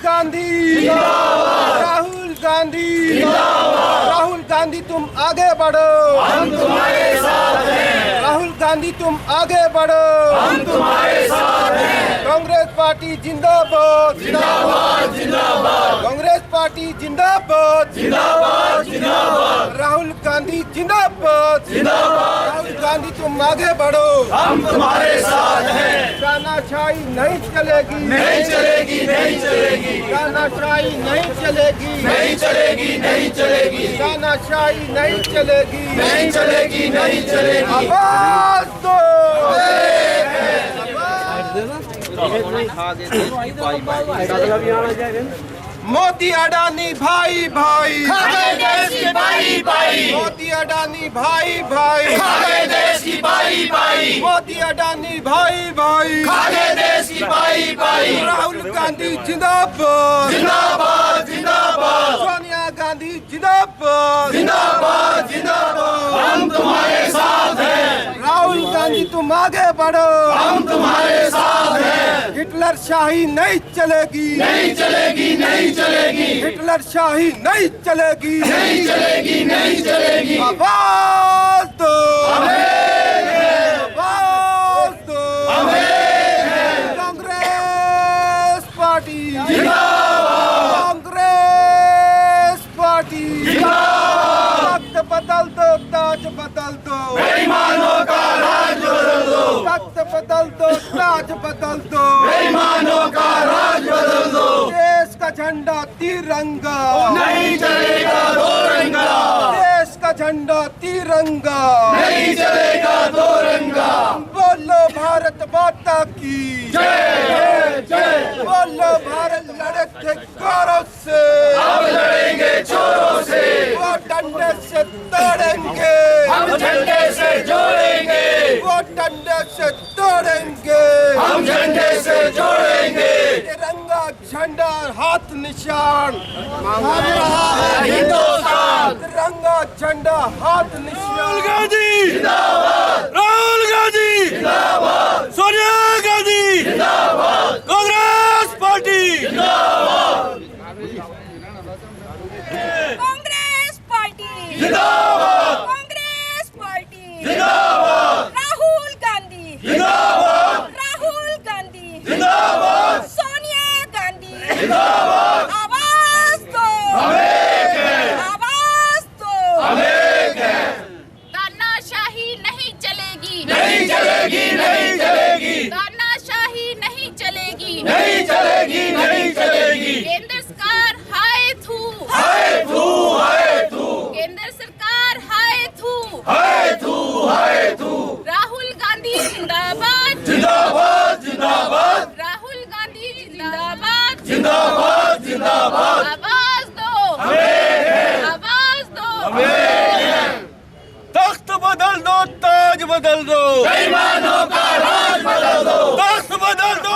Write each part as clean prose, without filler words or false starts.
गांधी राहुल गांधी राहुल गांधी तुम आगे बढ़ो, हम तुम्हारे साथ हैं। राहुल गांधी तुम आगे बढ़ो, हम तुम्हारे साथ हैं। कांग्रेस पार्टी जिंदाबाद जिंदाबाद जिंदाबाद कांग्रेस पार्टी जिंदाबाद जिंदाबाद जिंदाबाद राहुल गांधी जिंदाबाद जिंदाबाद। राहुल गांधी तुम आगे बढ़ो, हम तुम्हारे साथ हैं। तानाशाही नहीं चलेगी, नहीं चलेगी नहीं चलेगी तानाशाही नहीं चलेगी, नहीं चलेगी नहीं चलेगी तानाशाही नहीं चलेगी, नहीं चलेगी नहीं चलेगी। आवाज दो। मोदी अडानी भाई भाई, खाके देश की बाई बाई, मोदी अडानी भाई भाई, खाके देश की बाई बाई, मोदी अडानी भाई भाई, खाके देश की बाई बाई। राहुल गांधी जिंदाबाद जिंदाबाद जिंदाबाद सोनिया गांधी जिंदाबाद जिंदाबाद जिंदाबाद। हम तुम्हारे साथ हैं। राहुल गांधी तुम आगे बढ़ो, हम तुम्हारे साथ हैं। हिटलर शाही नहीं चलेगी, नहीं चलेगी नहीं चलेगी हिटलर शाही नहीं चलेगी, नहीं चलेगी नहीं चलेगी। आवाज दो, हमें आवाज दो, कांग्रेस पार्टी जिंदाबाद कांग्रेस पार्टी जिंदाबाद। तख्त बदल दो, ताज बदल दो, बेईमानों का राज बदल दो, तख्त बदल दो, ताज बदल दो, बेईमानों का राज बदल दो। देश का झंडा तिरंगा, नहीं चलेगा दो रंगा, देश का झंडा तिरंगा, नहीं चलेगा दो रंगा। बोलो भारत माता की जय जय। बोलो भारत लड़के गौरव से, अब लड़ेंगे चोरों से, वो डंडे से तोड़ेंगे, हम झंडे से जोड़ेंगे, वो डंडे से तोड़ेंगे, हम झंडे से जोड़ेंगे। तिरंगा झंडा हाथ निशान हिंदुस्तान तिरंगा झंडा हाथ निशान। जिंदाबाद राहुल गांधी जिंदाबाद सोनिया गांधी जिंदाबाद कांग्रेस पार्टी जिंदाबाद कांग्रेस पार्टी जिंदाबाद कांग्रेस पार्टी जिंदाबाद राहुल गांधी जिंदाबाद राहुल गांधी जिंदाबाद सोनिया गांधी जिंदाबाद। आवाज दो, आवाज दो। तानाशाही नहीं चलेगी, नहीं चलेगी नहीं चलेगी तानाशाही नहीं चलेगी। नहीं चलेगी नहीं चलेगी। केंद्र सरकार हाय थू, हाय थू हाय थू केंद्र सरकार हाय थू। हाय थू हाय थू। राहुल गांधी जिंदाबाद, जिंदाबाद जिंदाबाद राहुल गांधी जिंदाबाद। जिंदाबाद जिंदाबाद। आवाज दो, आवाज दो। तख्त बदल दो, ताज बदल दो, बेईमानों का राज बदल दो। तख्त बदल दो।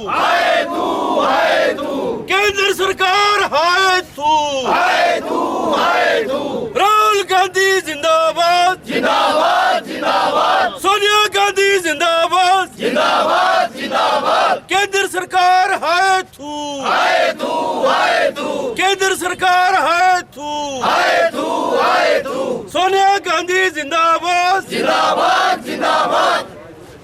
हाय तू हाय तू केंद्र सरकार हाय तू, हाय तू हाय तू। राहुल गांधी जिंदाबाद, जिंदाबाद जिंदाबाद सोनिया गांधी जिंदाबाद, जिंदाबाद जिंदाबाद। केंद्र सरकार हाय तू, हाय तू हाय तू केंद्र सरकार हाय तू, हाय तू हाय तू। सोनिया गांधी जिंदाबाद, जिंदाबाद जिंदाबाद।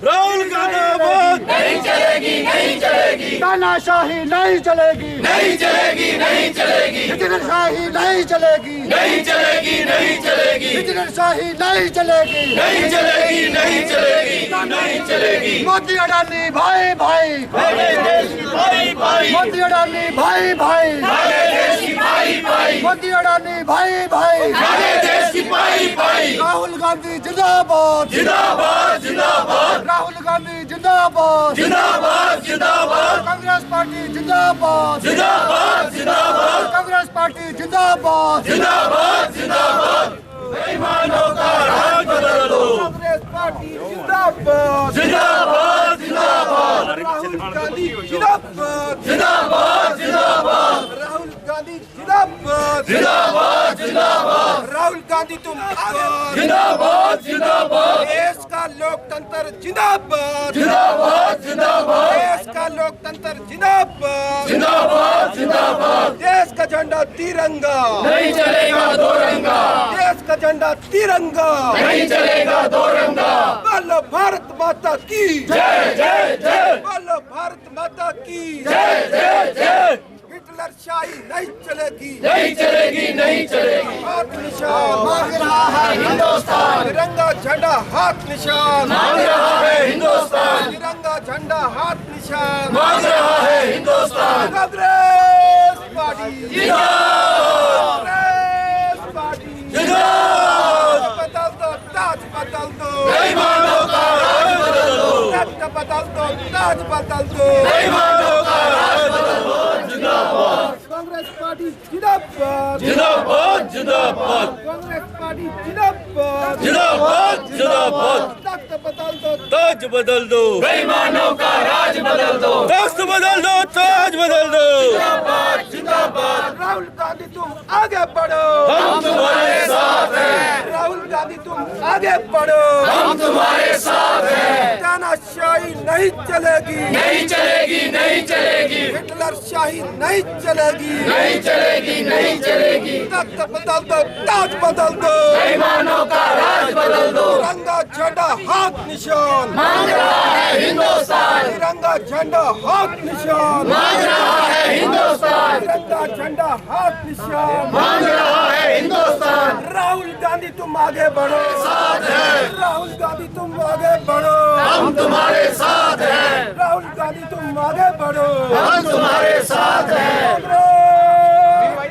राहुल जिंदाबाद। नहीं चलेगी नहीं चलेगी तानाशाही नहीं चलेगी, नहीं चलेगी नहीं चलेगी हिटलरशाही नहीं चलेगी, नहीं चलेगी नहीं चलेगी हिटलरशाही नहीं चलेगी। नहीं चलेगी नहीं चलेगी नहीं चलेगी। मोदी अडानी भाई भाई, खाके देश की बाई बाई, मोदी अडानी भाई भाई, खाके देश की बाई बाई, मोदी अडानी भाई भाई। खाके देश की बाई बाई। राहुल गांधी जिंदाबाद, जिंदाबाद जिंदाबाद राहुल गांधी जिंदाबाद, जिंदाबाद जिंदाबाद कांग्रेस पार्टी जिंदाबाद, जिंदाबाद जिंदाबाद कांग्रेस पार्टी जिंदाबाद। जिंदाबाद जिंदाबाद। बेईमानों का राज बदल दो। कांग्रेस पार्टी जिंदाबाद, जिंदाबाद जिंदाबाद राहुल गांधी जिंदाबाद, जिंदाबाद जिंदाबाद राहुल गांधी जिंदाबाद, जिंदाबाद जिंदाबाद राहुल गांधी तुम आगे, जिंदाबाद जिंदाबाद। देश का का लोकतंत्र जिंदाबाद, जिंदाबाद जिंदाबाद देश का लोकतंत्र जिंदाबाद, जिंदाबाद जिंदाबाद। देश का झंडा तिरंगा, नहीं चलेगा दो रंगा, देश का झंडा तिरंगा, नहीं चलेगा दो रंगा। बोलो भारत माता की जय जय जय, बोलो भारत माता की जय जय जय। हिटलर शाही नहीं चलेगी, नहीं चलेगी नहीं चलेगी। हाथ निशान मांग रहा है हिंदुस्तान, तिरंगा झंडा हाथ निशान, मांग रहा है हिंदुस्तान, तिरंगा झंडा हाथ निशान, मांग रहा है हिंदुस्तान। कांग्रेस पार्टी जिंदाबाद कांग्रेस पार्टी जिंदाबाद। बदल दो ताज बदल दो, बेईमानों का राज बदल दो, ताज बदल दो, ताज बदल दो। बेईमानों का राज बदल दो। जिंदाबाद कांग्रेस पार्टी जिंदाबाद, जिंदाबाद जिंदाबाद कांग्रेस पार्टी जिंदाबाद, जिंदाबाद जिंदाबाद। ताज बदल दो, ताज बदल दो, बेईमानों का राज बदल दो, तख्त बदल दो, ताज बदल दो। जिंदाबाद जिंदाबाद। राहुल गांधी तुम आगे बढ़ो, हम तुम्हारे साथ हैं, राहुल गांधी तुम आगे बढ़ो, हम तुम्हारे साथ हैं। तानाशाही नहीं चलेगी, नहीं चलेगी नहीं चलेगी, हिटलर शाही नहीं चलेगी, नहीं चलेगी नहीं चलेगी। तख्त बदल दो, ताज बदल दो, बेईमानों का राज बदल दो, तिरंगा झंडा हाथ निशान, मांग रहा है हिंदुस्तान, तिरंगा झंडा हाथ निशान, मांग रहा है हिंदुस्तान, तिरंगा झंडा हाथ निशान। मांग रहा है हिंदुस्तान। राहुल गांधी तुम आगे बढ़ो, साथ है, राहुल गांधी तुम आगे बढ़ो, हम तुम्हारे साथ हैं, राहुल गांधी तुम आगे बढ़ो। हम तुम्हारे साथ हैं।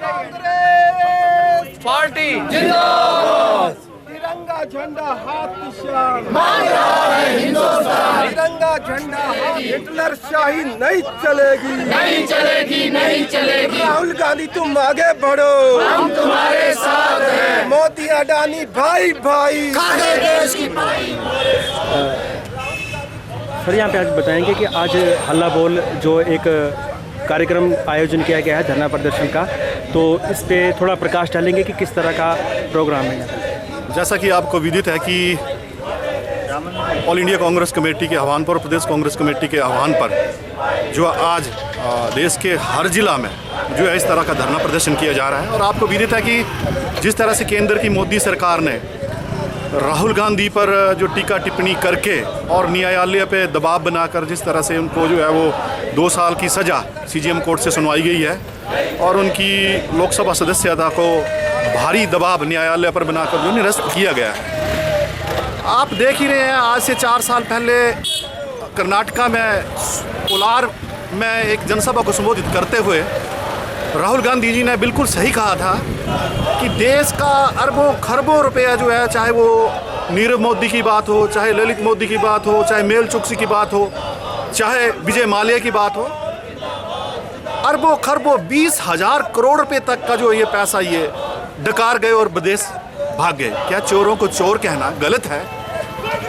कांग्रेस पार्टी जिंदाबाद, तिरंगा झंडा हाथ निशान, मांग रहा है हिंदुस्तान, तिरंगा झंडा हाथ। हिटलर शाही नहीं चलेगी, नहीं चलेगी नहीं चलेगी, राहुल गांधी तुम आगे बढ़ो, हम तुम्हारे साथ हैं। मोदी अडानी भाई भाई। देश की सर यहाँ पे आज बताएंगे कि आज हल्ला बोल जो एक कार्यक्रम आयोजन किया गया है धरना प्रदर्शन का, तो इस पे थोड़ा प्रकाश डालेंगे कि किस तरह का प्रोग्राम है यहाँ। जैसा कि आपको विदित है कि ऑल इंडिया कांग्रेस कमेटी के आह्वान पर और प्रदेश कांग्रेस कमेटी के आह्वान पर जो आज देश के हर जिला में जो है इस तरह का धरना प्रदर्शन किया जा रहा है। और आपको विदित है कि जिस तरह से केंद्र की मोदी सरकार ने राहुल गांधी पर जो टीका टिप्पणी करके और न्यायालय पे दबाव बनाकर जिस तरह से उनको जो है वो 2 साल की सज़ा सीजेएम कोर्ट से सुनवाई गई है और उनकी लोकसभा सदस्यता को भारी दबाव न्यायालय पर बनाकर जो निरस्त किया गया है। आप देख ही रहे हैं, आज से 4 साल पहले कर्नाटका में कोलार में एक जनसभा को संबोधित करते हुए राहुल गांधी जी ने बिल्कुल सही कहा था कि देश का अरबों खरबों रुपया जो है, चाहे वो नीरव मोदी की बात हो, चाहे ललित मोदी की बात हो, चाहे मेल चोकसी की बात हो, चाहे विजय माल्या की बात हो, अरबों खरबों 20,000 करोड़ रुपए तक का जो ये पैसा ये डकार गए और विदेश भाग गए। क्या चोरों को चोर कहना गलत है?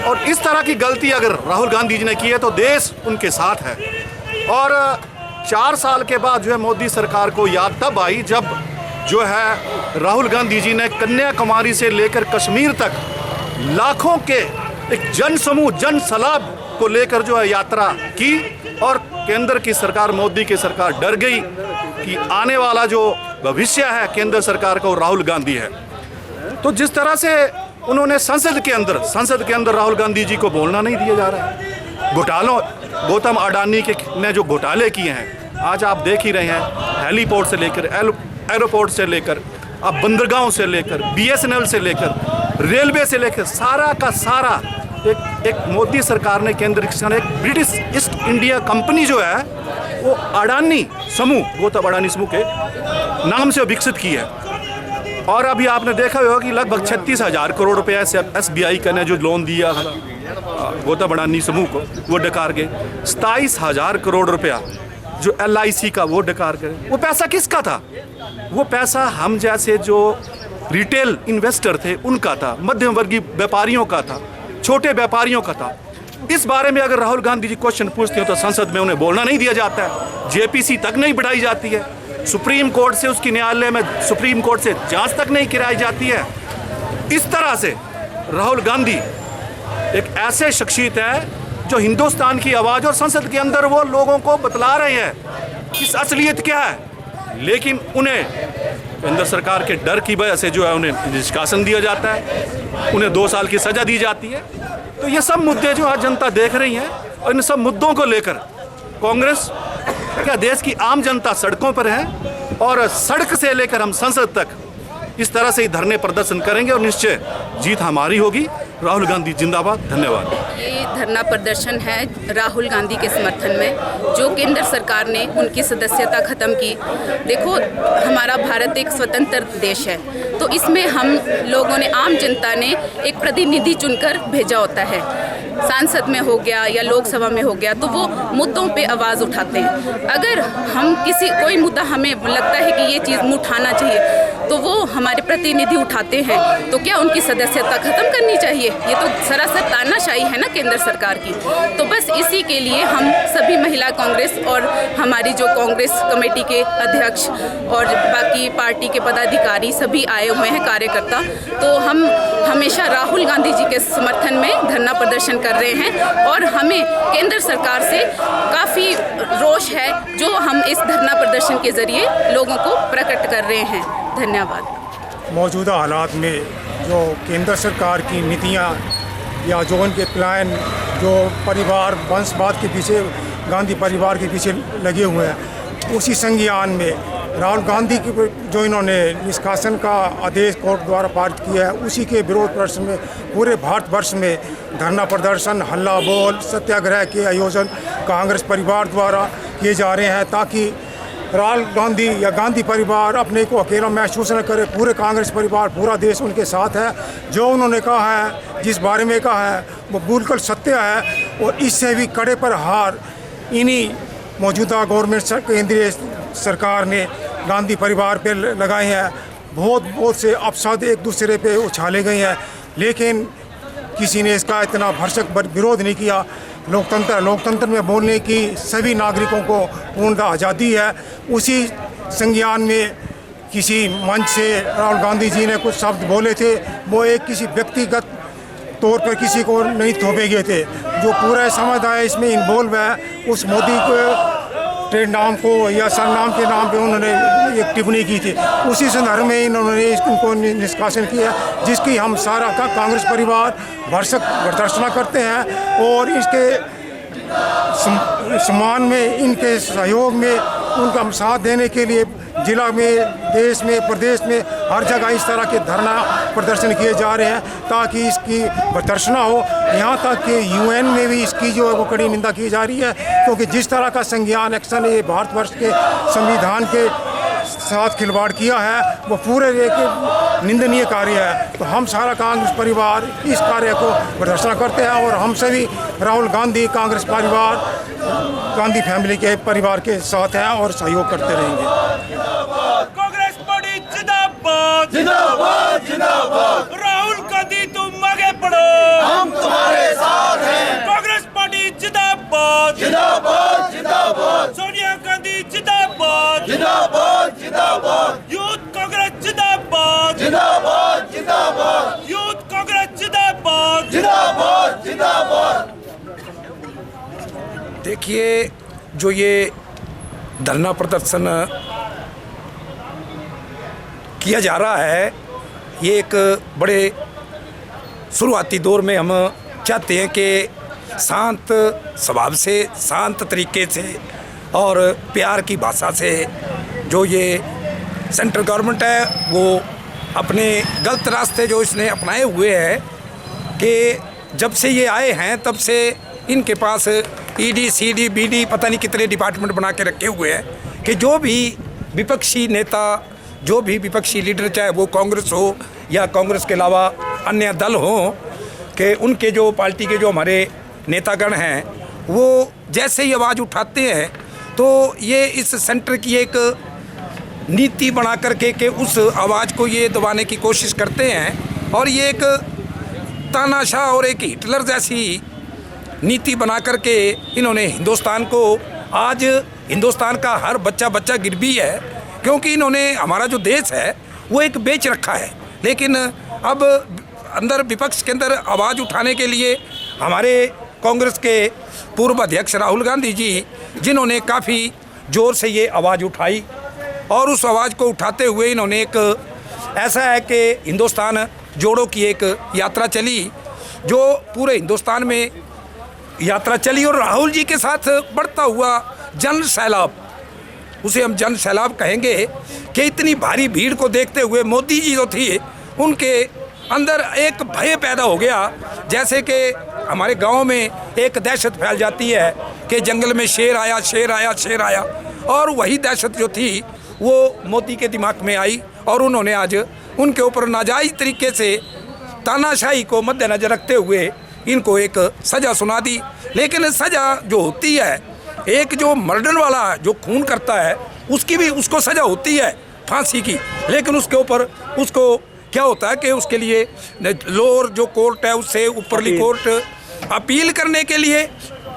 और इस तरह की गलती अगर राहुल गांधी जी ने की है तो देश उनके साथ है। और 4 साल के बाद जो है मोदी सरकार को याद तब आई जब जो है राहुल गांधी जी ने कन्याकुमारी से लेकर कश्मीर तक लाखों के एक जन समूह जन सलाब को लेकर जो है यात्रा की और केंद्र की सरकार मोदी की सरकार डर गई कि आने वाला जो भविष्य है केंद्र सरकार का वो राहुल गांधी है। तो जिस तरह से उन्होंने संसद के अंदर राहुल गांधी जी को बोलना नहीं दिया जा रहा है। घोटालों गौतम अडानी के ने जो घोटाले किए हैं आज आप देख ही रहे हैं, हेलीपोर्ट से लेकर एयरपोर्ट से लेकर अब बंदरगाहों से लेकर BSNL से लेकर रेलवे से लेकर सारा का सारा एक मोदी सरकार ने केंद्र की एक ब्रिटिश ईस्ट इंडिया कंपनी जो है वो अडानी समूह गौतम अडानी समूह के नाम से विकसित की है। और अभी आपने देखा होगा कि लगभग 36,000 करोड़ रुपए SBI का ने जो लोन दिया गौतम अडानी समूह को वो डकार गए। 27,000 करोड़ रुपया जो LIC का वो डकार गए। वो पैसा किसका था? वो पैसा हम जैसे जो रिटेल इन्वेस्टर थे उनका था, मध्यम वर्गीय व्यापारियों का था, छोटे व्यापारियों का था। इस बारे में अगर राहुल गांधी जी क्वेश्चन पूछते हो तो संसद में उन्हें बोलना नहीं दिया जाता है, JPC तक नहीं बढ़ाई जाती है, सुप्रीम कोर्ट से उसकी न्यायालय में सुप्रीम कोर्ट से जांच तक नहीं कराई जाती है। इस तरह से राहुल गांधी एक ऐसे शख्सियत है जो हिंदुस्तान की आवाज़ और संसद के अंदर वो लोगों को बतला रहे हैं कि असलियत क्या है। लेकिन उन्हें केंद्र सरकार के डर की वजह से जो है उन्हें निष्कासन दिया जाता है, उन्हें 2 साल की सज़ा दी जाती है। तो ये सब मुद्दे जो आज जनता देख रही है और इन सब मुद्दों को लेकर कांग्रेस क्या देश की आम जनता सड़कों पर है और सड़क से लेकर हम संसद तक इस तरह से ही धरने प्रदर्शन करेंगे और निश्चय जीत हमारी होगी। राहुल गांधी जिंदाबाद। धन्यवाद। ये धरना प्रदर्शन है राहुल गांधी के समर्थन में, जो केंद्र सरकार ने उनकी सदस्यता ख़त्म की। देखो, हमारा भारत एक स्वतंत्र देश है, तो इसमें हम लोगों ने, आम जनता ने एक प्रतिनिधि चुनकर भेजा होता है। सांसद में हो गया या लोकसभा में हो गया, तो वो मुद्दों पे आवाज़ उठाते हैं। अगर हम कोई मुद्दा हमें लगता है कि ये चीज़ उठाना चाहिए, तो वो हमारे प्रतिनिधि उठाते हैं। तो क्या उनकी सदस्यता ख़त्म करनी चाहिए? ये तो सरासर तानाशाही है ना केंद्र सरकार की। तो बस इसी के लिए हम सभी महिला कांग्रेस और हमारी जो कांग्रेस कमेटी के अध्यक्ष और बाकी पार्टी के पदाधिकारी सभी आए हुए हैं, कार्यकर्ता। तो हम हमेशा राहुल गांधी जी के समर्थन में धरना प्रदर्शन कर रहे हैं और हमें केंद्र सरकार से काफ़ी रोष है, जो हम इस धरना प्रदर्शन के ज़रिए लोगों को प्रकट कर रहे हैं। धन्यवाद। मौजूदा हालात में जो केंद्र सरकार की नीतियाँ या जो उनके प्लान, जो परिवार वंशवाद के पीछे, गांधी परिवार के पीछे लगे हुए हैं, उसी संज्ञान में राहुल गांधी की जो इन्होंने निष्कासन का आदेश कोर्ट द्वारा पारित किया है, उसी के विरोध प्रदर्शन में पूरे भारतवर्ष में धरना प्रदर्शन, हल्ला बोल, सत्याग्रह के आयोजन कांग्रेस परिवार द्वारा किए जा रहे हैं, ताकि राहुल गांधी या गांधी परिवार अपने को अकेला महसूस न करे। पूरे कांग्रेस परिवार, पूरा देश उनके साथ है। जो उन्होंने कहा है, जिस बारे में कहा है, वो बिल्कुल सत्य है और इससे भी कड़े पर हार इन्हीं मौजूदा गवर्नमेंट, केंद्रीय सरकार ने गांधी परिवार पे लगाए हैं। बहुत से अपशब्द एक दूसरे पे उछाले गए हैं, लेकिन किसी ने इसका इतना भरसक विरोध नहीं किया। लोकतंत्र में बोलने की सभी नागरिकों को पूर्णतः आज़ादी है। उसी संज्ञान में किसी मंच से राहुल गांधी जी ने कुछ शब्द बोले थे, वो एक किसी व्यक्तिगत तौर पर किसी को नहीं थोपे गए थे। जो पूरा समुदाय इसमें इन्वॉल्व है, उस मोदी को ट्रेड नाम को या सरनाम के नाम पे उन्होंने एक टिप्पणी की थी। उसी संदर्भ में इन्होंने इनको निष्कासन किया, जिसकी हम सारा कांग्रेस परिवार भरसक प्रदर्शन करते हैं और इसके सम्मान में, इनके सहयोग में, उनका हम साथ देने के लिए जिला में, देश में, प्रदेश में हर जगह इस तरह के धरना प्रदर्शन किए जा रहे हैं, ताकि इसकी प्रदर्शन हो। यहाँ तक कि UN में भी इसकी जो है वो कड़ी निंदा की जा रही है, क्योंकि जिस तरह का संज्ञान एक्शन ये भारतवर्ष के संविधान के साथ खिलवाड़ किया है, वो पूरे एक निंदनीय कार्य है। तो हम सारा कांग्रेस परिवार इस कार्य को प्रदर्शन करते हैं और हम सभी राहुल गांधी कांग्रेस परिवार, गांधी फैमिली के परिवार के साथ हैं और सहयोग करते रहेंगे। कांग्रेस पार्टी जिंदाबाद जिंदाबाद जिंदाबाद। राहुल गांधी तुम आगे बढ़ो, हम तुम्हारे साथ हैं। कांग्रेस पार्टी जिंदाबाद जिंदाबाद जिंदाबाद। सोनिया गांधी जिंदाबाद जिंदाबाद जिंदाबाद। यूथ कांग्रेस जिंदाबाद जिंदाबाद जिंदाबाद। यूथ कांग्रेस जिंदाबाद जिंदाबाद जिंदाबाद। देखिए, जो ये धरना प्रदर्शन किया जा रहा है, ये एक बड़े शुरुआती दौर में हम चाहते हैं कि शांत स्वभाव से, शांत तरीके से और प्यार की भाषा से जो ये सेंट्रल गवर्नमेंट है वो अपने गलत रास्ते जो इसने अपनाए हुए हैं, कि जब से ये आए हैं तब से इनके पास ED, CD, BD पता नहीं कितने डिपार्टमेंट बना के रखे हुए हैं कि जो भी विपक्षी नेता, जो भी विपक्षी लीडर, चाहे वो कांग्रेस हो या कांग्रेस के अलावा अन्य दल हों, कि उनके जो पार्टी के जो हमारे नेतागण हैं, वो जैसे ही आवाज़ उठाते हैं तो ये इस सेंटर की एक नीति बना करके कि उस आवाज़ को ये दबाने की कोशिश करते हैं और ये एक तानाशाह और एक हिटलर जैसी नीति बना करके इन्होंने हिंदुस्तान को, आज हिंदुस्तान का हर बच्चा गिरवी है, क्योंकि इन्होंने हमारा जो देश है वो एक बेच रखा है। लेकिन अब अंदर विपक्ष के अंदर आवाज़ उठाने के लिए हमारे कांग्रेस के पूर्व अध्यक्ष राहुल गांधी जी, जिन्होंने काफ़ी ज़ोर से ये आवाज़ उठाई और उस आवाज़ को उठाते हुए इन्होंने एक ऐसा है कि हिंदुस्तान जोड़ो की एक यात्रा चली, जो पूरे हिंदुस्तान में यात्रा चली। और राहुल जी के साथ बढ़ता हुआ जन सैलाब, उसे हम जन सैलाब कहेंगे, कि इतनी भारी भीड़ को देखते हुए मोदी जी जो थी उनके अंदर एक भय पैदा हो गया, जैसे कि हमारे गांव में एक दहशत फैल जाती है कि जंगल में शेर आया, शेर आया, शेर आया। और वही दहशत जो थी वो मोदी के दिमाग में आई और उन्होंने आज उनके ऊपर नाजायज़ तरीके से तानाशाही को मद्देनजर रखते हुए इनको एक सज़ा सुना दी। लेकिन सज़ा जो होती है, एक जो मर्डर वाला जो खून करता है उसकी भी उसको सज़ा होती है फांसी की, लेकिन उसके ऊपर उसको क्या होता है कि उसके लिए लोअर जो कोर्ट है उससे ऊपरली कोर्ट अपील करने के लिए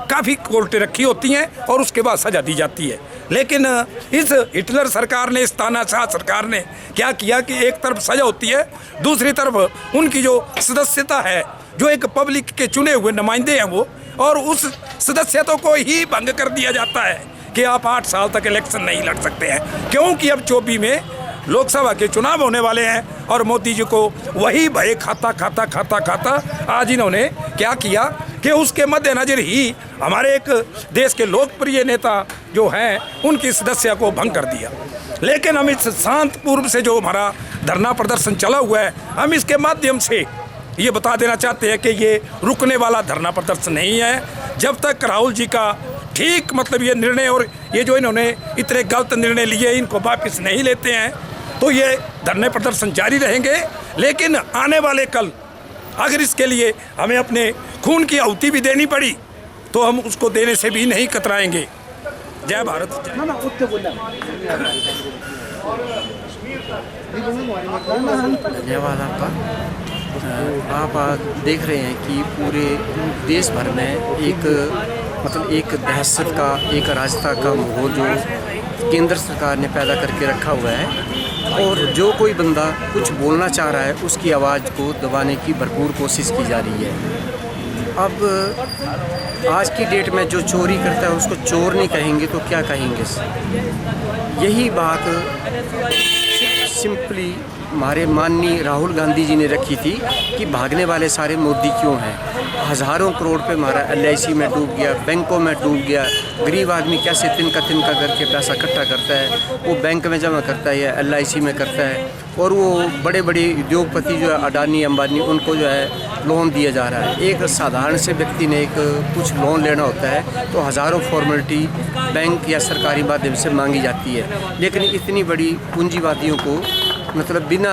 काफ़ी कोर्टें रखी होती हैं और उसके बाद सज़ा दी जाती है। लेकिन इस हिटलर सरकार ने, इस तानाशाह सरकार ने क्या किया कि एक तरफ सज़ा होती है, दूसरी तरफ उनकी जो सदस्यता है, जो एक पब्लिक के चुने हुए नुमाइंदे हैं वो, और उस सदस्यता को ही भंग कर दिया जाता है कि आप 8 साल तक इलेक्शन नहीं लड़ सकते हैं, क्योंकि अब 24 में लोकसभा के चुनाव होने वाले हैं। और मोदी जी को वही भय खाता आज इन्होंने क्या किया कि उसके मद्देनजर ही हमारे एक देश के लोकप्रिय नेता जो हैं उनकी सदस्यता को भंग कर दिया। लेकिन हम इस शांत पूर्व से जो हमारा धरना प्रदर्शन चला हुआ है, हम इसके माध्यम से ये बता देना चाहते हैं कि ये रुकने वाला धरना प्रदर्शन नहीं है। जब तक राहुल जी का ठीक मतलब ये निर्णय, और ये जो इन्होंने इतने गलत निर्णय लिए, इनको वापस नहीं लेते हैं, तो ये धरने प्रदर्शन जारी रहेंगे। लेकिन आने वाले कल अगर इसके लिए हमें अपने खून की आहुति भी देनी पड़ी तो हम उसको देने से भी नहीं कतराएंगे। जय भारत। धन्यवाद आपका। आप देख रहे हैं कि पूरे देश भर में एक दहशत का, एक अराजकता का माहौल जो केंद्र सरकार ने पैदा करके रखा हुआ है, और जो कोई बंदा कुछ बोलना चाह रहा है उसकी आवाज़ को दबाने की भरपूर कोशिश की जा रही है। अब आज की डेट में जो चोरी करता है उसको चोर नहीं कहेंगे तो क्या कहेंगे? यही बात सिंपली हमारे माननीय राहुल गांधी जी ने रखी थी कि भागने वाले सारे मोदी क्यों हैं। हज़ारों करोड़ पे हमारा LIC में डूब गया, बैंकों में डूब गया। गरीब आदमी कैसे तिनका करके पैसा इकट्ठा करता है, वो बैंक में जमा करता है या LIC में करता है, और वो बड़े बड़े उद्योगपति जो है अडानी अंबानी, उनको जो है लोन दिया जा रहा है। एक साधारण से व्यक्ति ने कुछ लोन लेना होता है तो हज़ारों फॉर्मेलिटी बैंक या सरकारी माध्यम से मांगी जाती है, लेकिन इतनी बड़ी पूंजीवादियों को मतलब बिना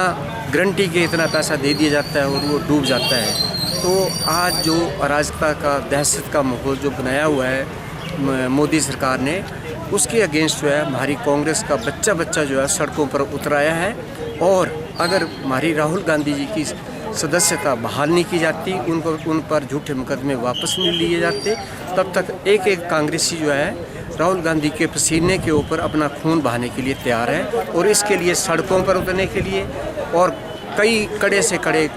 गारंटी के इतना पैसा दे दिया जाता है और वो डूब जाता है। तो आज जो अराजकता का, दहशत का माहौल जो बनाया हुआ है मोदी सरकार ने, उसके अगेंस्ट जो है हमारी कांग्रेस का बच्चा जो है सड़कों पर उतर आया है। और अगर हमारी राहुल गांधी जी की सदस्यता बहाल नहीं की जाती, उन पर झूठे मुकदमे वापस नहीं लिए जाते, तब तक एक कांग्रेसी जो है राहुल गांधी के पसीने के ऊपर अपना खून बहाने के लिए तैयार है, और इसके लिए सड़कों पर उतरने के लिए और कई कड़े से कड़े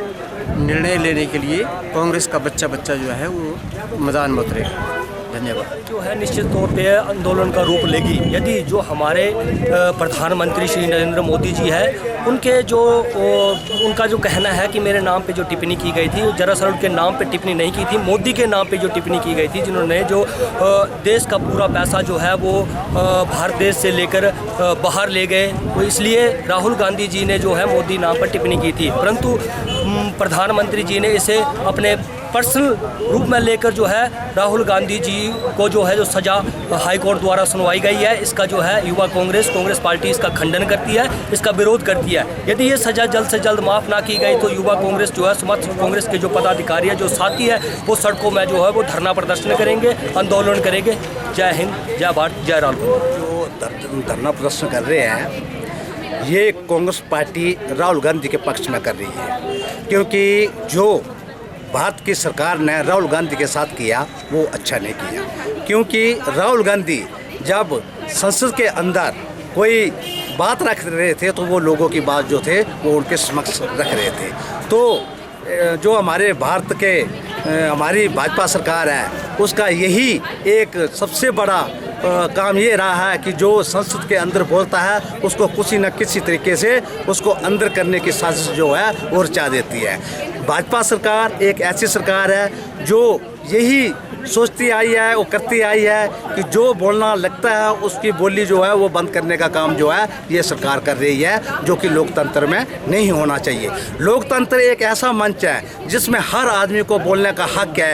निर्णय लेने के लिए कांग्रेस का बच्चा जो है वो मैदान में उतरेगा। धन्यवाद। जो है निश्चित तौर पे आंदोलन का रूप लेगी यदि जो हमारे प्रधानमंत्री श्री नरेंद्र मोदी जी है, उनका जो कहना है कि मेरे नाम पे जो टिप्पणी की गई थी, दरअसल उनके नाम पे टिप्पणी नहीं की थी, मोदी के नाम पे जो टिप्पणी की गई थी, जिन्होंने जो देश का पूरा पैसा जो है वो भारत देश से लेकर बाहर ले गए, तो इसलिए राहुल गांधी जी ने जो है मोदी नाम पर टिप्पणी की थी। परंतु प्रधानमंत्री जी ने इसे अपने पर्सनल रूप में लेकर जो है राहुल गांधी जी को जो है जो सज़ा हाई कोर्ट द्वारा सुनवाई गई है, इसका जो है युवा कांग्रेस पार्टी इसका खंडन करती है, इसका विरोध करती है। यदि ये सज़ा जल्द से जल्द माफ़ ना की गई तो युवा कांग्रेस जो है, समस्त कांग्रेस के जो पदाधिकारी है, जो साथी है, वो सड़कों में जो है वो धरना प्रदर्शन करेंगे, आंदोलन करेंगे। जय हिंद, जय भारत, जय राहुल। जो धरना प्रदर्शन कर रहे हैं ये कांग्रेस पार्टी राहुल गांधी के पक्ष में कर रही है, क्योंकि जो भारत की सरकार ने राहुल गांधी के साथ किया वो अच्छा नहीं किया। क्योंकि राहुल गांधी जब संसद के अंदर कोई बात रख रहे थे तो वो लोगों की बात जो थे वो उनके समक्ष रख रहे थे। तो जो हमारे भारत के हमारी भाजपा सरकार है उसका यही एक सबसे बड़ा काम ये रहा है कि जो संसद के अंदर बोलता है उसको किसी न किसी तरीके से उसको अंदर करने की साजिश जो है वो रचा देती है। भाजपा सरकार एक ऐसी सरकार है जो यही सोचती आई है, वो करती आई है कि जो बोलना लगता है उसकी बोली जो है वो बंद करने का काम जो है ये सरकार कर रही है, जो कि लोकतंत्र में नहीं होना चाहिए। लोकतंत्र एक ऐसा मंच है जिसमें हर आदमी को बोलने का हक है,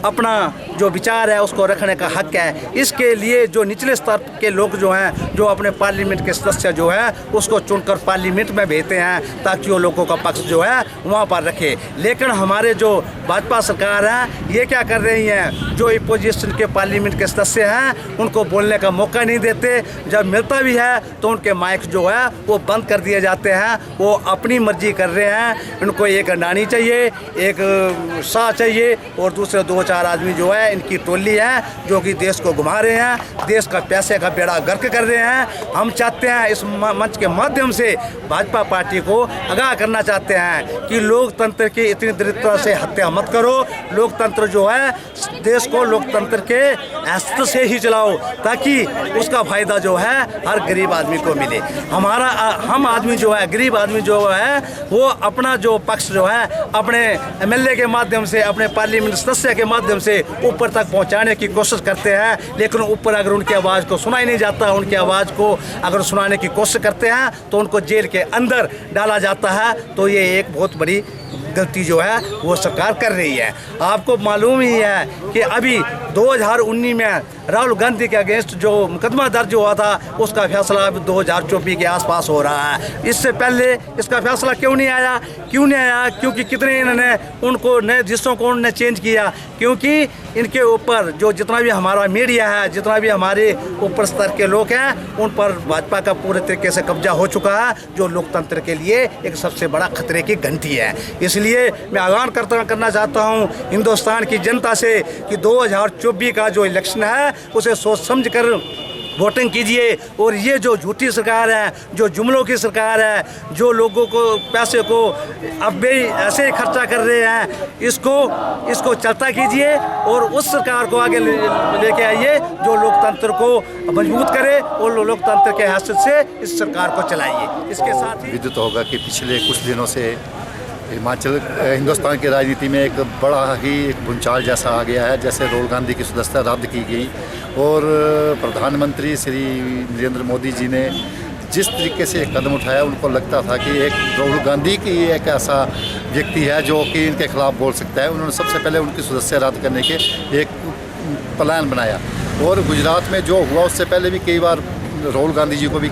अपना जो विचार है उसको रखने का हक है। इसके लिए जो निचले स्तर के लोग जो हैं, जो अपने पार्लियामेंट के सदस्य जो है उसको चुनकर पार्लियामेंट में भेजते हैं ताकि वो लोगों का पक्ष जो है वहाँ पर रखे। लेकिन हमारे जो भाजपा सरकार है ये क्या कर रही हैं, जो अपोजिशन के पार्लियामेंट के सदस्य हैं उनको बोलने का मौका नहीं देते। जब मिलता भी है तो उनके माइक जो है वो बंद कर दिए जाते हैं, वो अपनी मर्जी कर रहे हैं। उनको एक अंडानी चाहिए, एक शाह चाहिए और दूसरे 2-4 आदमी जो है इनकी टोली है जो कि देश को घुमा रहे हैं, देश का पैसे का बेड़ा गर्क कर रहे हैं। हम चाहते हैं इस मंच के माध्यम से भाजपा पार्टी को आगाह करना चाहते हैं कि लोकतंत्र की इतनी दरिद्रता से हत्या मत करो। लोकतंत्र जो है देश को लोकतंत्र के अस्त्र से ही चलाओ ताकि उसका फायदा जो है हर गरीब आदमी को मिले। हम आदमी जो है, गरीब आदमी जो है वो अपना जो पक्ष जो है अपने एमएलए के माध्यम से, अपने पार्लियामेंट सदस्य के माध्यम से ऊपर तक पहुंचाने की कोशिश करते हैं। लेकिन ऊपर अगर उनकी आवाज़ को सुना ही नहीं जाता, उनकी आवाज़ को अगर सुनाने की कोशिश करते हैं तो उनको जेल के अंदर डाला जाता है। तो ये एक बहुत बड़ी गलती जो है वो सरकार कर रही है। आपको मालूम ही है कि अभी 2019 में राहुल गांधी के अगेंस्ट जो मुकदमा दर्ज हुआ था उसका फैसला अब 2024 के आसपास हो रहा है। इससे पहले इसका फैसला क्यों नहीं आया? क्योंकि कितने इन्होंने उनको नए जिसों को उन्होंने चेंज किया, क्योंकि इनके ऊपर जो जितना भी हमारा मीडिया है, जितना भी हमारे ऊपर स्तर के लोग हैं उन पर भाजपा का पूरे तरीके से कब्जा हो चुका है, जो लोकतंत्र के लिए एक सबसे बड़ा खतरे की घंटी है। इसलिए मैं आह्वान करना चाहता हूं हिंदुस्तान की जनता से कि 2024 का जो इलेक्शन है उसे सोच समझ कर वोटिंग कीजिए। और ये जो झूठी सरकार है, जो जुमलों की सरकार है, जो लोगों को पैसे को अब भी ऐसे ही खर्चा कर रहे हैं, इसको चलता कीजिए और उस सरकार को आगे लेके आइए जो लोकतंत्र को मजबूत करे और लोकतंत्र के हैसियत से इस सरकार को चलाइए। इसके साथ ही विदित होगा कि पिछले कुछ दिनों से हिंदुस्तान की राजनीति में एक बड़ा ही एक भूचाल जैसा आ गया है। जैसे राहुल गांधी की सदस्यता रद्द की गई और प्रधानमंत्री श्री नरेंद्र मोदी जी ने जिस तरीके से एक कदम उठाया, उनको लगता था कि एक राहुल गांधी की एक ऐसा व्यक्ति है जो कि इनके खिलाफ बोल सकता है। उन्होंने सबसे पहले उनकी सदस्यता रद्द करने के एक प्लान बनाया और गुजरात में जो हुआ उससे पहले भी कई बार राहुल गांधी जी को भी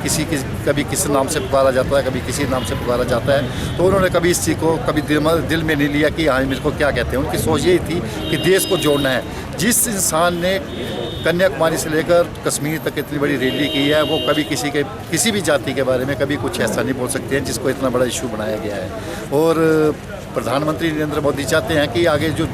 कभी किसी नाम से पुकारा जाता है, कभी किसी नाम से पुकारा जाता है। तो उन्होंने कभी इस चीज़ को कभी दिल में नहीं लिया कि हाँ मेरे को क्या कहते हैं। उनकी सोच यही थी कि देश को जोड़ना है। जिस इंसान ने कन्याकुमारी से लेकर कश्मीर तक इतनी बड़ी रैली की है वो कभी किसी भी जाति के बारे में कभी कुछ ऐसा नहीं बोल सकते हैं जिसको इतना बड़ा इशू बनाया गया है। और प्रधानमंत्री नरेंद्र मोदी चाहते हैं कि आगे जो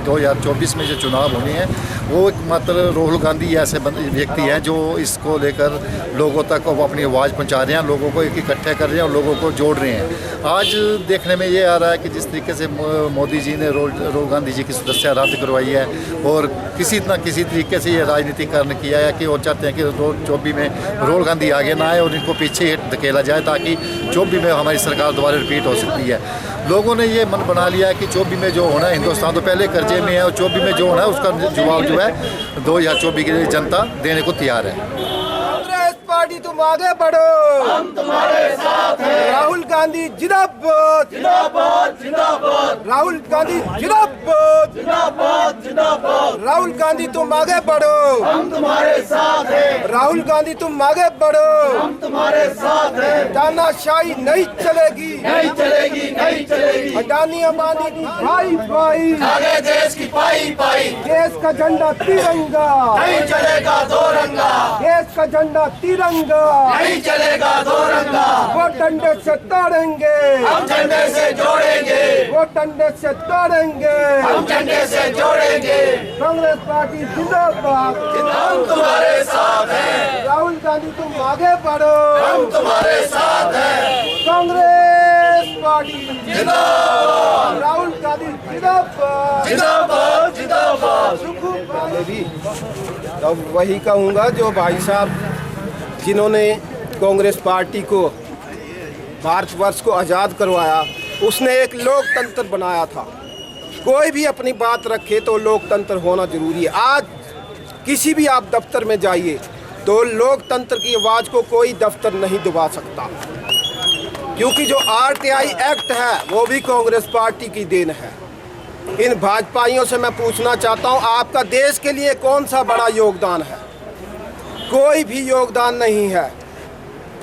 2024 में जो चुनाव होने हैं वो एकमात्र राहुल गांधी ऐसे व्यक्ति हैं जो इसको लेकर लोगों तक वो अपनी आवाज़ पहुंचा रहे हैं, लोगों को इकट्ठे कर रहे हैं और लोगों को जोड़ रहे हैं। आज देखने में ये आ रहा है कि जिस तरीके से मोदी जी ने राहुल गांधी जी की सदस्यता रद्द करवाई है और किसी न किसी तरीके से ये राजनीतिकरण किया है कि वो चाहते हैं कि 2024 में राहुल गांधी आगे ना आए और इनको पीछे धकेला जाए ताकि 24 में हमारी सरकार दोबारा रिपीट हो सकती है। लोगों ने ये मन बना लिया है कि 24 में जो होना है, हिंदुस्तान तो पहले कर्जे में है और 24 में जो होना है उसका जवाब जो है 2024 की जनता देने को तैयार है। कांग्रेस पार्टी तुम आगे बढ़ो, हम तुम्हारे साथ हैं। राहुल गांधी जिंदाबाद जिंदाबाद जिंदाबाद, राहुल गांधी जिंदाबाद जिंदाबाद जिंदाबाद, राहुल गांधी तुम आगे बढ़ो, हम तुम्हारे साथ हैं। राहुल गांधी तुम आगे बढ़ो, हम तुम्हारे साथ हैं। तानाशाही नहीं चलेगी, नहीं चलेगी, नहीं चलेगी। अडानी अंबानी की भाई भाई, आगे देश की पाई पाई। देश का झंडा तिरंगा, नहीं चलेगा दो रंगा। देश का झंडा तिरंगा, नहीं चलेगा दो रंगा। वो डंडे से तोड़ेंगे, हम झंडे से जोड़ेंगे। वो डंडे से तोड़ेंगे, हम झंडे से जोड़ेंगे। कांग्रेस पार्टी जिंदाबाद, हम तुम्हारे साथ हैं। राहुल गांधी तुम आगे बढ़ो, हम तुम्हारे साथ हैं। कांग्रेस पार्टी जिंदाबाद, राहुल गांधी जिंदाबाद, जिंदाबाद जिंदाबाद। मैं भी अब वही कहूँगा जो भाई साहब जिन्होंने कांग्रेस पार्टी को भारतवर्ष को आज़ाद करवाया, उसने एक लोकतंत्र बनाया था। कोई भी अपनी बात रखे तो लोकतंत्र होना जरूरी है। आज किसी भी आप दफ्तर में जाइए तो लोकतंत्र की आवाज़ को कोई दफ्तर नहीं दबा सकता, क्योंकि जो RTI एक्ट है वो भी कांग्रेस पार्टी की देन है। इन भाजपाइयों से मैं पूछना चाहता हूं, आपका देश के लिए कौन सा बड़ा योगदान है? कोई भी योगदान नहीं है,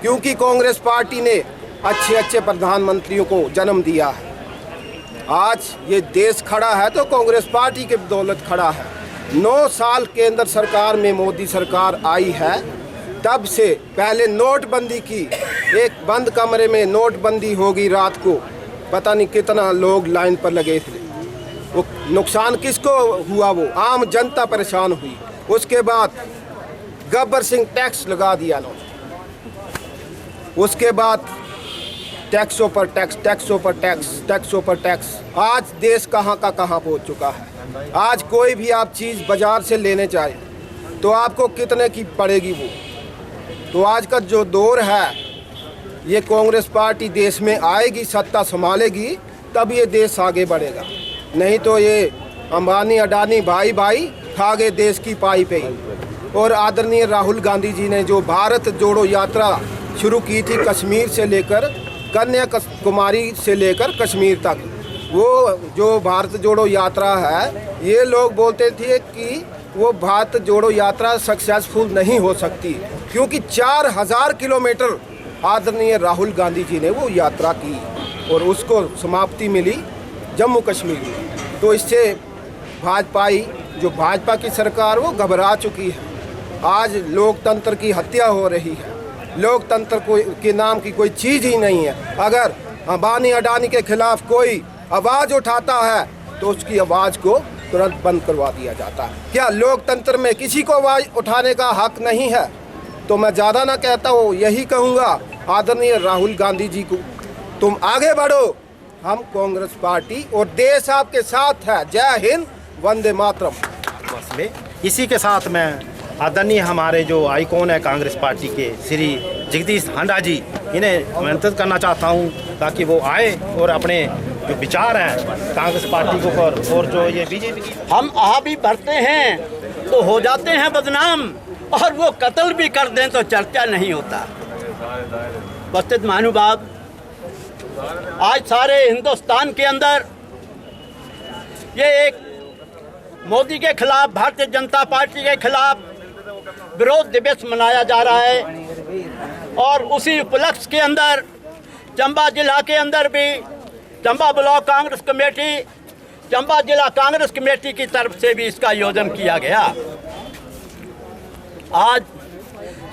क्योंकि कांग्रेस पार्टी ने अच्छे अच्छे प्रधानमंत्रियों को जन्म दिया है। आज ये देश खड़ा है तो कांग्रेस पार्टी के बदौलत खड़ा है। 9 साल के अंदर सरकार में मोदी सरकार आई है, तब से पहले नोटबंदी की, एक बंद कमरे में नोटबंदी होगी रात को, पता नहीं कितना लोग लाइन पर लगे थे। वो नुकसान किसको हुआ? वो आम जनता परेशान हुई। उसके बाद गब्बर सिंह टैक्स लगा दिया लोग, उसके बाद टैक्सों पर टैक्स, टैक्सों पर टैक्स, टैक्सों पर टैक्स। आज देश कहाँ का कहाँ पहुँच चुका है। आज कोई भी आप चीज़ बाज़ार से लेने चाहे तो आपको कितने की पड़ेगी वो। तो आज का जो दौर है, ये कांग्रेस पार्टी देश में आएगी, सत्ता संभालेगी, तब ये देश आगे बढ़ेगा। नहीं तो ये अंबानी अडानी भाई भाई खा गए देश की पाई पे ही। और आदरणीय राहुल गांधी जी ने जो भारत जोड़ो यात्रा शुरू की थी, कश्मीर से लेकर कन्याकुमारी से लेकर कश्मीर तक, वो जो भारत जोड़ो यात्रा है, ये लोग बोलते थे कि वो भारत जोड़ो यात्रा सक्सेसफुल नहीं हो सकती, क्योंकि 4000 किलोमीटर आदरणीय राहुल गांधी जी ने वो यात्रा की और उसको समाप्ति मिली जम्मू कश्मीर में। तो इससे भाजपा की सरकार वो घबरा चुकी है। आज लोकतंत्र की हत्या हो रही है। लोकतंत्र के नाम की कोई चीज़ ही नहीं है। अगर अंबानी अडानी के खिलाफ कोई आवाज़ उठाता है तो उसकी आवाज़ को तुरंत बंद करवा दिया जाता है। क्या लोकतंत्र में किसी को आवाज़ उठाने का हक नहीं है? तो मैं ज़्यादा ना कहता हूँ, यही कहूँगा आदरणीय राहुल गांधी जी को, तुम आगे बढ़ो, हम कांग्रेस पार्टी और देश आपके साथ है। जय हिंद, वंदे मातरम। इसी के साथ मैं आदरणीय हमारे जो आइकॉन है कांग्रेस पार्टी के श्री जगदीश हांडा जी, इन्हें आमंत्रित करना चाहता हूं ताकि वो आए और अपने जो विचार हैं कांग्रेस पार्टी के ऊपर और जो ये बीजेपी की, हम आ भी बढ़ते हैं तो हो जाते हैं बदनाम, और वो कत्ल भी कर दें तो चर्चा नहीं होता। उपस्थित महानुभाव, आज सारे हिंदुस्तान के अंदर ये एक मोदी के खिलाफ, भारतीय जनता पार्टी के खिलाफ विरोध दिवस मनाया जा रहा है। और उसी उपलक्ष्य के अंदर चंबा जिला के अंदर भी चंबा ब्लॉक कांग्रेस कमेटी, चंबा जिला कांग्रेस कमेटी की तरफ से भी इसका आयोजन किया गया। आज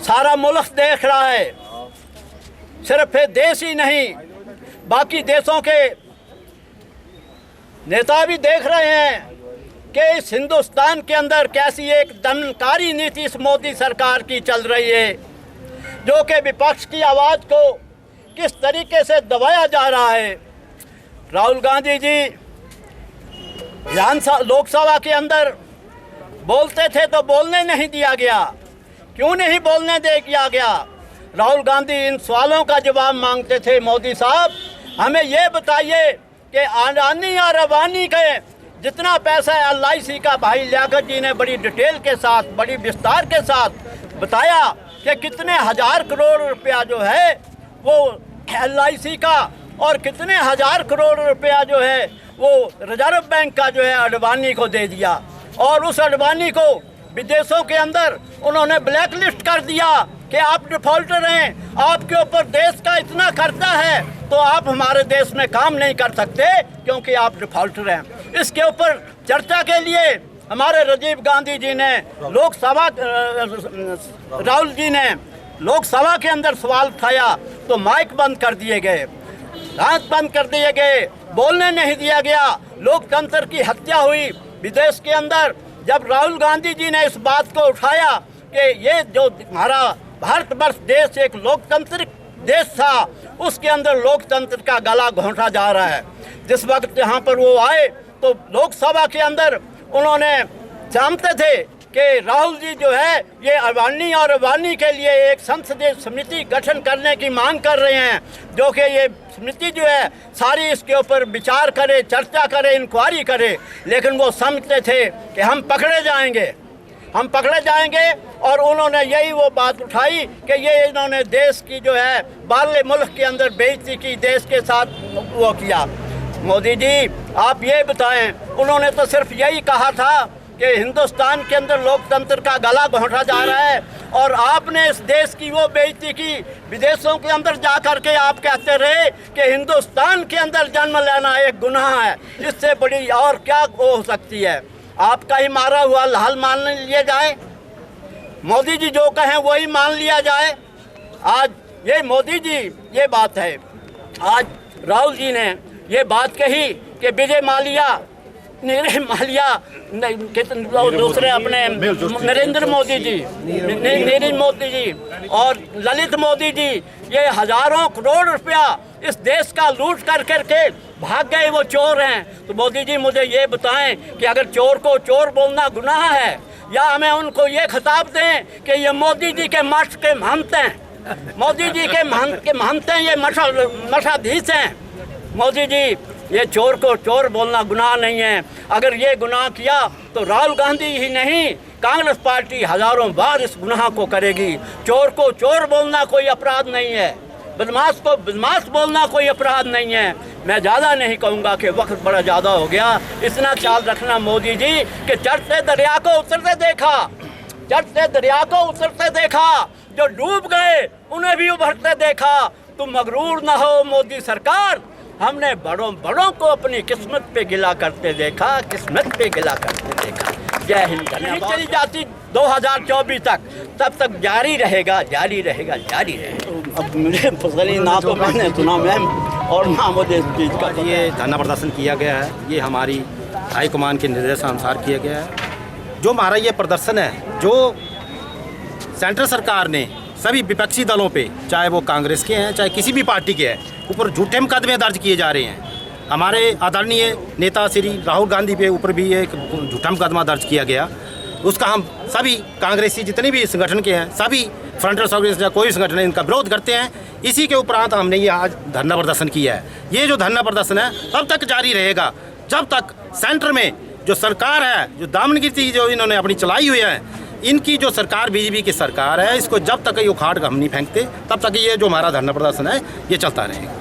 सारा मुल्क देख रहा है, सिर्फ देश ही नहीं बाकी देशों के नेता भी देख रहे हैं कि इस हिंदुस्तान के अंदर कैसी एक दमनकारी नीति इस मोदी सरकार की चल रही है, जो कि विपक्ष की आवाज़ को किस तरीके से दबाया जा रहा है। राहुल गांधी जी लोकसभा के अंदर बोलते थे तो बोलने नहीं दिया गया। क्यों नहीं बोलने दिया गया? राहुल गांधी इन सवालों का जवाब मांगते थे, मोदी साहब हमें ये बताइए कि अडानी और अंबानी के जितना पैसा है LIC का, भाई लियाकत जी ने बड़ी डिटेल के साथ, बड़ी विस्तार के साथ बताया कि कितने हजार करोड़ रुपया जो है वो LIC का और कितने हजार करोड़ रुपया जो है वो रिजर्व बैंक का जो है अडवाणी को दे दिया। और उस अडवाणी को विदेशों के अंदर उन्होंने ब्लैक लिस्ट कर दिया कि आप डिफॉल्टर हैं, आपके ऊपर देश का इतना खर्चा है तो आप हमारे देश में काम नहीं कर सकते क्योंकि आप डिफॉल्टर हैं। इसके ऊपर चर्चा के लिए हमारे राजीव गांधी जी ने राहुल जी ने लोकसभा के अंदर सवाल उठाया तो माइक बंद कर दिए गए, दांत बंद कर दिए गए, बोलने नहीं दिया गया। लोकतंत्र की हत्या हुई विदेश के अंदर। जब राहुल गांधी जी ने इस बात को उठाया कि ये जो हमारा भारतवर्ष देश एक लोकतांत्रिक देश था उसके अंदर लोकतंत्र का गला घोंटा जा रहा है। जिस वक्त यहाँ पर वो आए तो लोकसभा के अंदर उन्होंने जानते थे कि राहुल जी जो है ये अडवाणी और अडवाणी के लिए एक संसदीय समिति गठन करने की मांग कर रहे हैं, जो कि ये समिति जो है सारी इसके ऊपर विचार करे, चर्चा करे, इंक्वायरी करे। लेकिन वो समझते थे कि हम पकड़े जाएंगे और उन्होंने यही वो बात उठाई कि ये इन्होंने देश की जो है बाहरले मुल्क के अंदर बेइज्जती की, देश के साथ वो किया। मोदी जी आप ये बताएं, उन्होंने तो सिर्फ यही कहा था कि हिंदुस्तान के अंदर लोकतंत्र का गला घोंटा जा रहा है और आपने इस देश की वो बेइज्जती की। विदेशों के अंदर जा कर के आप कहते रहे कि हिंदुस्तान के अंदर जन्म लेना एक गुनाह है, इससे बड़ी और क्या हो सकती है। आपका ही मारा हुआ लाल मान लिया जाए, मोदी जी जो कहें वही मान लिया जाए। आज ये मोदी जी ये बात है, आज राहुल जी ने ये बात कही कि विजय माल्या, नीरज माल्या, दूसरे अपने नरेंद्र मोदी जी, नीरज मोदी जी और ललित मोदी जी ये हजारों करोड़ रुपया इस देश का लूट कर करके भाग गए, वो चोर हैं। तो मोदी जी मुझे ये बताएं कि अगर चोर को चोर बोलना गुनाह है या हमें उनको ये खिताब दें कि ये मोदी जी के मठ के महंत हैं, मोदी जी के महंत हैं, ये मठाधीश हैं। मोदी जी ये चोर को चोर बोलना गुनाह नहीं है। अगर ये गुनाह किया तो राहुल गांधी ही नहीं, कांग्रेस पार्टी हजारों बार इस गुनाह को करेगी। चोर को चोर बोलना कोई अपराध नहीं है, बदमाश को बदमाश बोलना कोई अपराध नहीं है। मैं ज़्यादा नहीं कहूँगा कि वक्त बड़ा ज़्यादा हो गया। इतना ख्याल रखना मोदी जी कि चढ़ते दरिया को उतरते देखा, चढ़ते दरिया को उतरते देखा, जो डूब गए उन्हें भी उभरते देखा। तुम मगरूर न हो मोदी सरकार, हमने बड़ों को अपनी किस्मत पे गिला करते देखा, किस्मत पे गिला करते देखा। जय हिंद। नहीं चली जाती 2024 तक, तब तक जारी रहेगा, जारी रहेगा, जारी रहेगा। अब मुझे फसली ना तो मैंने सुना मैम और ना मुझे इस चीज़ का। ये धरना प्रदर्शन किया गया है, ये हमारी हाईकमान के निर्देशानुसार किया गया है। जो हमारा ये प्रदर्शन है, जो सेंट्रल सरकार ने सभी विपक्षी दलों पे, चाहे वो कांग्रेस के हैं चाहे किसी भी पार्टी के हैं, ऊपर झूठे मुकदमे दर्ज किए जा रहे हैं। हमारे आदरणीय नेता श्री राहुल गांधी पे ऊपर भी एक झूठा मुकदमा दर्ज किया गया। उसका हम सभी कांग्रेसी जितने भी संगठन के हैं, सभी फ्रंटल कांग्रेस या कोई संगठन है, इनका विरोध करते हैं। इसी के उपरांत हमने ये आज धरना प्रदर्शन किया है। ये जो धरना प्रदर्शन है तब तक जारी रहेगा जब तक सेंटर में जो सरकार है, जो दामनगिरी जो इन्होंने अपनी चलाई हुई है, इनकी जो सरकार बीजेपी की सरकार है, इसको जब तक ये उखाड़ कर हम नहीं फेंकते तब तक ये जो हमारा धरना प्रदर्शन है ये चलता रहेगा।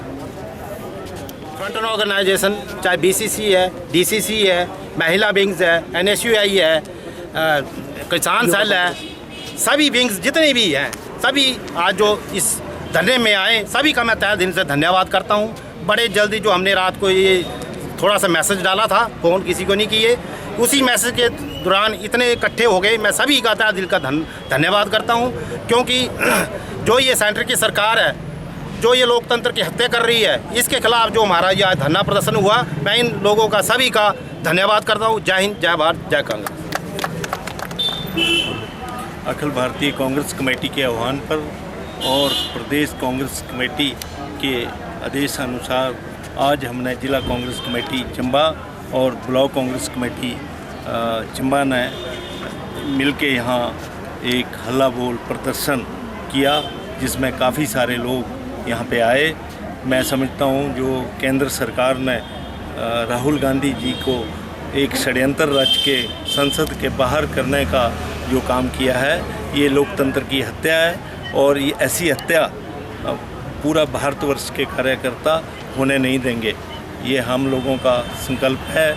फ्रंटल ऑर्गेनाइजेशन चाहे बीसीसी है, डीसीसी है, महिला विंग्स है, NSUI है, किसान सेल है, सभी विंग्स जितने भी हैं, सभी आज जो इस धरने में आए सभी का मैं तहे दिल से धन्यवाद करता हूँ। बड़े जल्दी जो हमने रात को ये थोड़ा सा मैसेज डाला था, फ़ोन किसी को नहीं किए, उसी मैसेज के दौरान इतने इकट्ठे हो गए। मैं सभी का तहे दिल का धन्यवाद करता हूँ, क्योंकि जो ये सेंटर की सरकार है, जो ये लोकतंत्र की हत्या कर रही है, इसके खिलाफ जो हमारा यह धरना प्रदर्शन हुआ, मैं इन लोगों का सभी का धन्यवाद करता हूँ। जय हिंद, जय भारत, जय कांग्रेस। अखिल भारतीय कांग्रेस कमेटी के आह्वान पर और प्रदेश कांग्रेस कमेटी के आदेशानुसार आज हमने जिला कांग्रेस कमेटी चंबा और ब्लॉक कांग्रेस कमेटी चंबा ने मिलके यहाँ एक हल्ला बोल प्रदर्शन किया, जिसमें काफ़ी सारे लोग यहाँ पे आए। मैं समझता हूँ जो केंद्र सरकार ने राहुल गांधी जी को एक षड्यंत्र रच के संसद के बाहर करने का जो काम किया है, ये लोकतंत्र की हत्या है और ये ऐसी हत्या पूरा भारतवर्ष के कार्यकर्ता होने नहीं देंगे। ये हम लोगों का संकल्प है।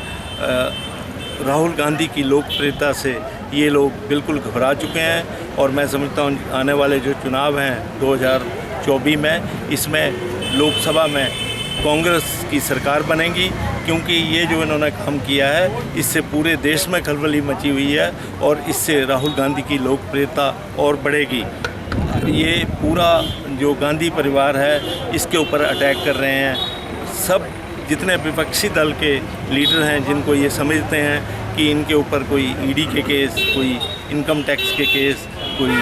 राहुल गांधी की लोकप्रियता से ये लोग बिल्कुल घबरा चुके हैं और मैं समझता हूँ आने वाले जो चुनाव हैं 2024 में, इसमें लोकसभा में कांग्रेस की सरकार बनेगी, क्योंकि ये जो इन्होंने काम किया है इससे पूरे देश में खलबली मची हुई है और इससे राहुल गांधी की लोकप्रियता और बढ़ेगी। ये पूरा जो गांधी परिवार है इसके ऊपर अटैक कर रहे हैं। सब जितने विपक्षी दल के लीडर हैं, जिनको ये समझते हैं कि इनके ऊपर कोई ईडी के केस, कोई इनकम टैक्स के केस, कोई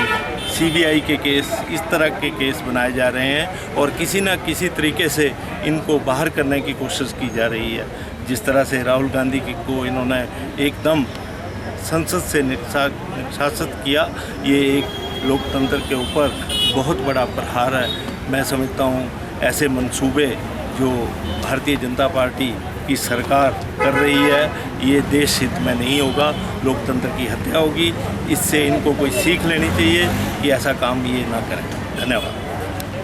CBI के केस, इस तरह के केस बनाए जा रहे हैं और किसी न किसी तरीके से इनको बाहर करने की कोशिश की जा रही है। जिस तरह से राहुल गांधी को इन्होंने एकदम संसद से निष्कासित किया, ये एक लोकतंत्र के ऊपर बहुत बड़ा प्रहार है। मैं समझता हूँ ऐसे मंसूबे जो भारतीय जनता पार्टी की सरकार कर रही है, ये देश हित में नहीं होगा, लोकतंत्र की हत्या होगी। इससे इनको कोई सीख लेनी चाहिए कि ऐसा काम ये ना करें। धन्यवाद।